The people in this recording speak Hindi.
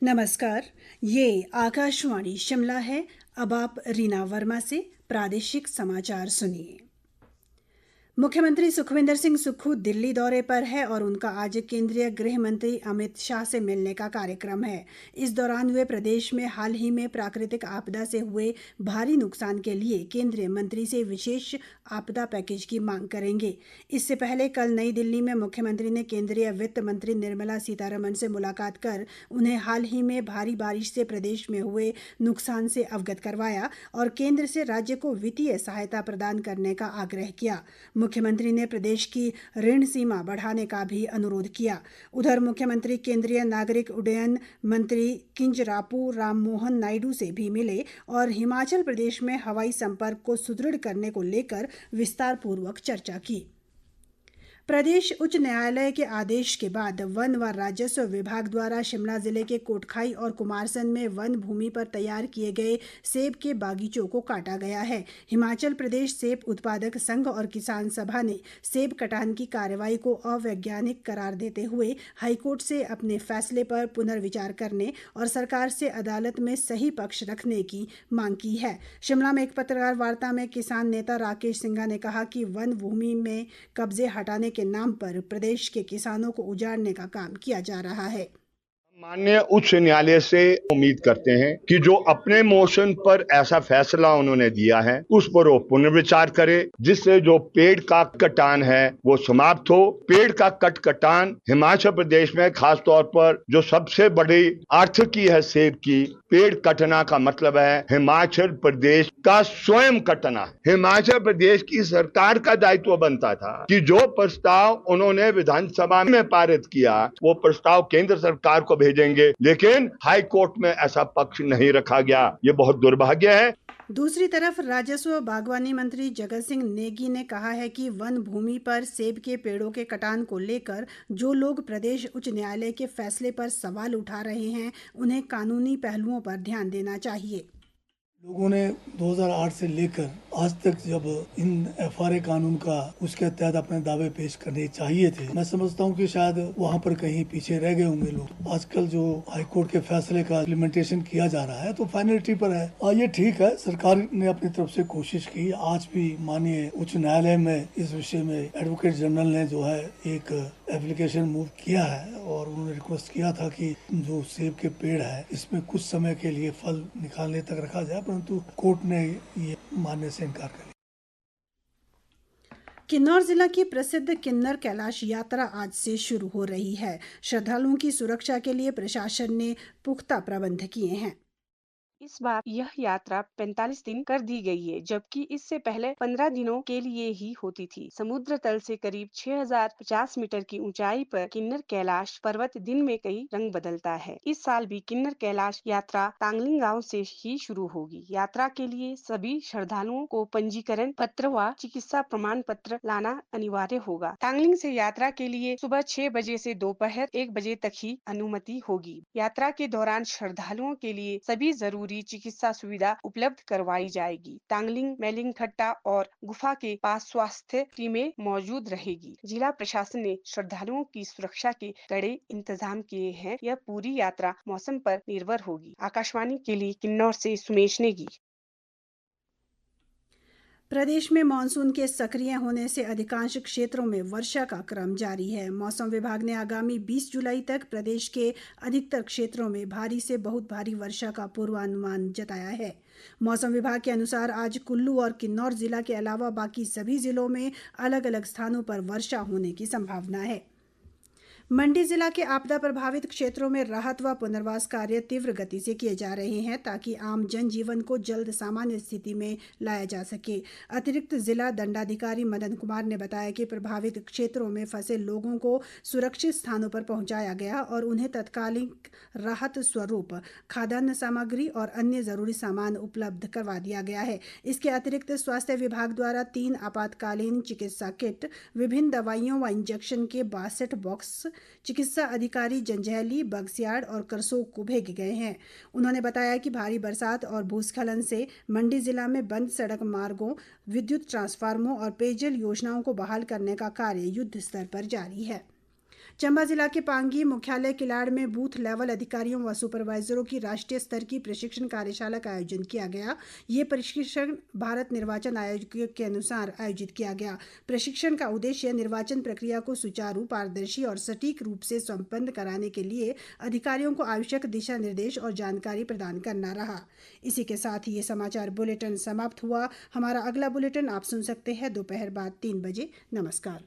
नमस्कार, ये आकाशवाणी शिमला है। अब आप रीना वर्मा से प्रादेशिक समाचार सुनिए। मुख्यमंत्री सुखविंदर सिंह सुक्खू दिल्ली दौरे पर है और उनका आज केंद्रीय गृह मंत्री अमित शाह से मिलने का कार्यक्रम है। इस दौरान वे प्रदेश में हाल ही में प्राकृतिक आपदा से हुए भारी नुकसान के लिए केंद्रीय मंत्री से विशेष आपदा पैकेज की मांग करेंगे। इससे पहले कल नई दिल्ली में मुख्यमंत्री ने केंद्रीय वित्त मंत्री निर्मला सीतारमण से मुलाकात कर उन्हें हाल ही में भारी बारिश से प्रदेश में हुए नुकसान से अवगत करवाया और केंद्र से राज्य को वित्तीय सहायता प्रदान करने का आग्रह किया। मुख्यमंत्री ने प्रदेश की ऋण सीमा बढ़ाने का भी अनुरोध किया। उधर मुख्यमंत्री केंद्रीय नागरिक उड्डयन मंत्री किंजरापू राममोहन नायडू से भी मिले और हिमाचल प्रदेश में हवाई संपर्क को सुदृढ़ करने को लेकर विस्तारपूर्वक चर्चा की। प्रदेश उच्च न्यायालय के आदेश के बाद वन व राजस्व विभाग द्वारा शिमला जिले के कोटखाई और कुमारसैन में वन भूमि पर तैयार किए गए सेब के बागीचों को काटा गया है। हिमाचल प्रदेश सेब उत्पादक संघ और किसान सभा ने सेब कटान की कार्रवाई को अवैज्ञानिक करार देते हुए हाईकोर्ट से अपने फैसले पर पुनर्विचार करने और सरकार से अदालत में सही पक्ष रखने की मांग की है। शिमला में एक पत्रकार वार्ता में किसान नेता राकेश सिंघा ने कहा कि वन भूमि में कब्जे हटाने के नाम पर प्रदेश के किसानों को उजाड़ने का काम किया जा रहा है। माननीय उच्च न्यायालय से उम्मीद करते हैं कि जो अपने मोशन पर ऐसा फैसला उन्होंने दिया है उस पर वो पुनर्विचार करे, जिससे जो पेड़ का कटान है वो समाप्त हो। पेड़ का कटान हिमाचल प्रदेश में खास तौर पर जो सबसे बड़ी आर्थिकी है सेब की, पेड़ कटना का मतलब है हिमाचल प्रदेश का स्वयं कटना। हिमाचल प्रदेश की सरकार का दायित्व बनता था कि जो प्रस्ताव उन्होंने विधानसभा में पारित किया वो प्रस्ताव केंद्र सरकार को भेजेंगे, लेकिन हाई कोर्ट में ऐसा पक्ष नहीं रखा गया। ये बहुत दुर्भाग्य है। दूसरी तरफ राजस्व व बागवानी मंत्री जगत सिंह नेगी ने कहा है कि वन भूमि पर सेब के पेड़ों के कटान को लेकर जो लोग प्रदेश उच्च न्यायालय के फैसले पर सवाल उठा रहे हैं उन्हें कानूनी पहलुओं पर ध्यान देना चाहिए। लोगों ने 2008 से लेकर आज तक जब इन एफआरए कानून का उसके तहत अपने दावे पेश करने चाहिए थे, मैं समझता हूं कि शायद वहां पर कहीं पीछे रह गए होंगे लोग। आजकल जो हाईकोर्ट के फैसले का इम्प्लीमेंटेशन किया जा रहा है तो फाइनलिटी पर है और ये ठीक है। सरकार ने अपनी तरफ से कोशिश की। आज भी माननीय उच्च न्यायालय में इस विषय में एडवोकेट जनरल ने जो है एक एप्लीकेशन मूव किया है और उन्होंने रिक्वेस्ट किया था कि जो सेब के पेड़ है इसमें कुछ समय के लिए फल निकालने तक रखा जाए, परंतु कोर्ट ने ये मानने से इनकार कर दिया। किन्नौर जिला की प्रसिद्ध किन्नर कैलाश यात्रा आज से शुरू हो रही है। श्रद्धालुओं की सुरक्षा के लिए प्रशासन ने पुख्ता प्रबंध किए हैं। इस बार यह यात्रा 45 दिन कर दी गई है, जबकि इससे पहले 15 दिनों के लिए ही होती थी। समुद्र तल से करीब 6050 मीटर की ऊंचाई पर किन्नर कैलाश पर्वत दिन में कई रंग बदलता है। इस साल भी किन्नर कैलाश यात्रा तांगलिंग गांव से ही शुरू होगी। यात्रा के लिए सभी श्रद्धालुओं को पंजीकरण पत्र व चिकित्सा प्रमाण पत्र लाना अनिवार्य होगा। तांगलिंग से यात्रा के लिए सुबह 6 बजे से दोपहर 1 बजे तक ही अनुमति होगी। यात्रा के दौरान श्रद्धालुओं के लिए सभी जरूरी चिकित्सा सुविधा उपलब्ध करवाई जाएगी। तांगलिंग, मेलिंग खट्टा और गुफा के पास स्वास्थ्य टीमें मौजूद रहेगी। जिला प्रशासन ने श्रद्धालुओं की सुरक्षा के कड़े इंतजाम किए हैं। यह पूरी यात्रा मौसम पर निर्भर होगी। आकाशवाणी के लिए किन्नौर से सुमेश नेगी। प्रदेश में मानसून के सक्रिय होने से अधिकांश क्षेत्रों में वर्षा का क्रम जारी है। मौसम विभाग ने आगामी 20 जुलाई तक प्रदेश के अधिकतर क्षेत्रों में भारी से बहुत भारी वर्षा का पूर्वानुमान जताया है। मौसम विभाग के अनुसार आज कुल्लू और किन्नौर जिला के अलावा बाकी सभी जिलों में अलग अलग स्थानों पर वर्षा होने की संभावना है। मंडी जिला के आपदा प्रभावित क्षेत्रों में राहत व पुनर्वास कार्य तीव्र गति से किए जा रहे हैं ताकि आम जनजीवन को जल्द सामान्य स्थिति में लाया जा सके। अतिरिक्त जिला दंडाधिकारी मदन कुमार ने बताया कि प्रभावित क्षेत्रों में फंसे लोगों को सुरक्षित स्थानों पर पहुंचाया गया और उन्हें तत्कालिक राहत स्वरूप खाद्यान्न सामग्री और अन्य जरूरी सामान उपलब्ध करवा दिया गया है। इसके अतिरिक्त स्वास्थ्य विभाग द्वारा 3 आपातकालीन चिकित्सा किट, विभिन्न दवाइयों व इंजेक्शन के 62 बॉक्स चिकित्सा अधिकारी जंजैहली, बगस्याड़ और करसोग को भेजे गए हैं। उन्होंने बताया कि भारी बरसात और भूस्खलन से मंडी जिला में बंद सड़क मार्गों, विद्युत ट्रांसफार्मरों और पेयजल योजनाओं को बहाल करने का कार्य युद्ध स्तर पर जारी है। चंबा जिला के पांगी मुख्यालय किलाड़ में बूथ लेवल अधिकारियों व सुपरवाइजरों की राष्ट्रीय स्तर की प्रशिक्षण कार्यशाला का आयोजन किया गया। ये प्रशिक्षण भारत निर्वाचन आयोग के अनुसार आयोजित किया गया। प्रशिक्षण का उद्देश्य निर्वाचन प्रक्रिया को सुचारू, पारदर्शी और सटीक रूप से संपन्न कराने के लिए अधिकारियों को आवश्यक दिशा निर्देश और जानकारी प्रदान करना रहा। इसी के साथ ही ये समाचार बुलेटिन समाप्त हुआ। हमारा अगला बुलेटिन आप सुन सकते हैं दोपहर बाद 3 बजे। नमस्कार।